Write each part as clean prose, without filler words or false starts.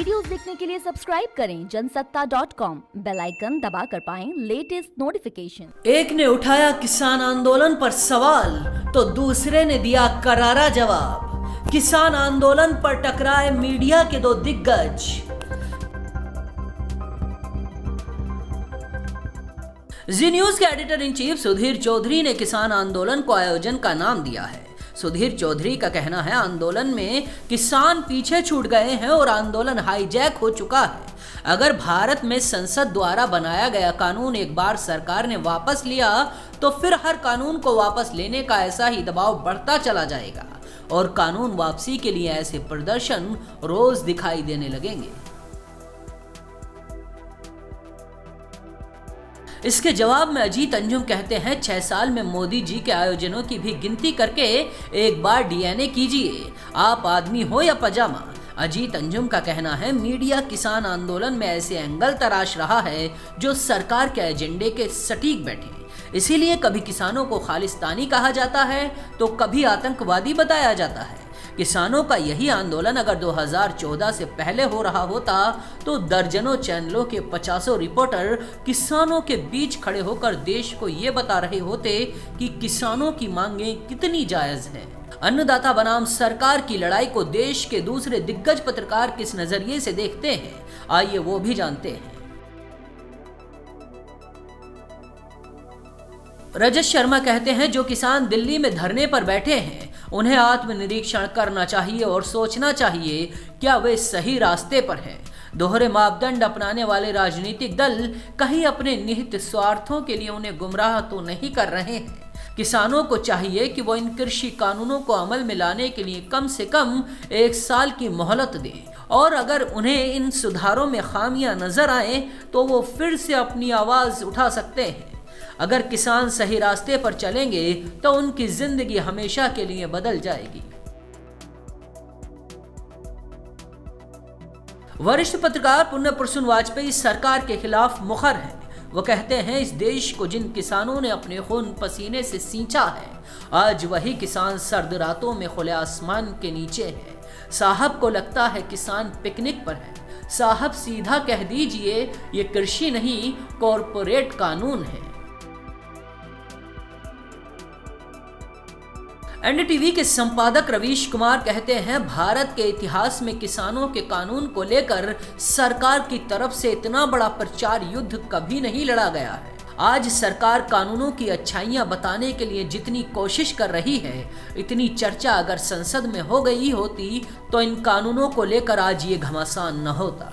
Videos देखने के लिए सब्सक्राइब करें जनसत्ता.com, बेल आइकन दबाकर पाएं लेटेस्ट नोटिफिकेशन। एक ने उठाया किसान आंदोलन पर सवाल तो दूसरे ने दिया करारा जवाब। किसान आंदोलन पर टकराए मीडिया के दो दिग्गज। जी न्यूज के editor in chief Sudhir Chaudhary ने किसान आंदोलन को आयोजन का नाम दिया है। सुधीर चौधरी का कहना है आंदोलन में किसान पीछे छूट गए हैं और आंदोलन हाईजैक हो चुका है। अगर भारत में संसद द्वारा बनाया गया कानून एक बार सरकार ने वापस लिया तो फिर हर कानून को वापस लेने का ऐसा ही दबाव बढ़ता चला जाएगा और कानून वापसी के लिए ऐसे प्रदर्शन रोज दिखाई देने लगेंगे। इसके जवाब में अजीत अंजुम कहते हैं 6 साल में मोदी जी के आयोजनों की भी गिनती करके एक बार डीएनए कीजिए, आप आदमी हो या पजामा। अजीत अंजुम का कहना है मीडिया किसान आंदोलन में ऐसे एंगल तराश रहा है जो सरकार के एजेंडे के सटीक बैठे। इसीलिए कभी किसानों को खालिस्तानी कहा जाता है तो कभी आतंकवादी बताया जाता है। किसानों का यही आंदोलन अगर 2014 से पहले हो रहा होता तो दर्जनों चैनलों के 50 रिपोर्टर किसानों के बीच खड़े होकर देश को ये बता रहे होते कि किसानों की मांगें कितनी जायज हैं। अन्नदाता बनाम सरकार की लड़ाई को देश के दूसरे दिग्गज पत्रकार किस नजरिए से देखते हैं, आइए वो भी जानते हैं। रजत शर्मा कहते हैं जो किसान दिल्ली में धरने पर बैठे हैं उन्हें आत्मनिरीक्षण करना चाहिए और सोचना चाहिए क्या वे सही रास्ते पर हैं। दोहरे मापदंड अपनाने वाले राजनीतिक दल कहीं अपने निहित स्वार्थों के लिए उन्हें गुमराह तो नहीं कर रहे हैं। किसानों को चाहिए कि वो इन कृषि कानूनों को अमल में लाने के लिए कम से कम 1 साल की मोहलत दें और अगर उन्हें इन सुधारों में खामियां नजर आए तो वो फिर से अपनी आवाज उठा सकते हैं। अगर किसान सही रास्ते पर चलेंगे तो उनकी जिंदगी हमेशा के लिए बदल जाएगी। वरिष्ठ पत्रकार पुण्य प्रसून वाजपेयी सरकार के खिलाफ मुखर हैं। वो कहते हैं इस देश को जिन किसानों ने अपने खून पसीने से सींचा है आज वही किसान सर्द रातों में खुले आसमान के नीचे है। साहब को लगता है किसान पिकनिक पर है। साहब सीधा कह दीजिए ये कृषि नहीं कॉरपोरेट कानून है। एनडीटीवी के संपादक रवीश कुमार कहते हैं भारत के इतिहास में किसानों के कानून को लेकर सरकार की तरफ से इतना बड़ा प्रचार युद्ध कभी नहीं लड़ा गया है। आज सरकार कानूनों की अच्छाइयां बताने के लिए जितनी कोशिश कर रही है इतनी चर्चा अगर संसद में हो गई होती तो इन कानूनों को लेकर आज ये घमासान न होता।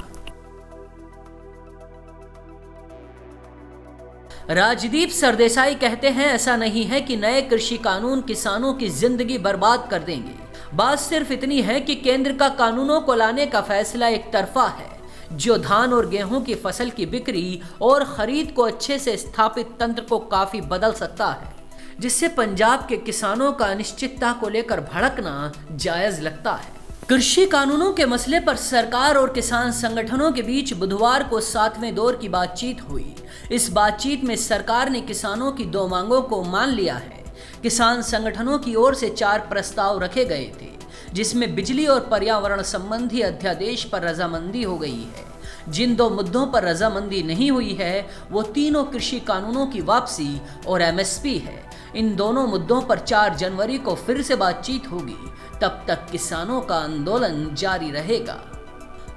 राजदीप सरदेसाई कहते हैं ऐसा नहीं है कि नए कृषि कानून किसानों की जिंदगी बर्बाद कर देंगे। बात सिर्फ इतनी है कि केंद्र का कानूनों को लाने का फैसला एक तरफा है जो धान और गेहूं की फसल की बिक्री और खरीद को अच्छे से स्थापित तंत्र को काफी बदल सकता है, जिससे पंजाब के किसानों का अनिश्चितता को लेकर भड़कना जायज लगता है। कृषि कानूनों के मसले पर सरकार और किसान संगठनों के बीच बुधवार को 7वें दौर की बातचीत हुई। इस बातचीत में सरकार ने किसानों की 2 मांगों को मान लिया है। किसान संगठनों की ओर से 4 प्रस्ताव रखे गए थे जिसमें बिजली और पर्यावरण संबंधी अध्यादेश पर रजामंदी हो गई है। जिन 2 मुद्दों पर रजामंदी नहीं हुई है वो तीनों कृषि कानूनों की वापसी और एमएसपी है। इन दोनों मुद्दों पर 4 जनवरी को फिर से बातचीत होगी। तब तक किसानों का आंदोलन जारी रहेगा।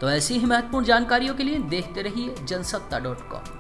तो ऐसी ही महत्वपूर्ण जानकारियों के लिए देखते रहिए जनसत्ता.com।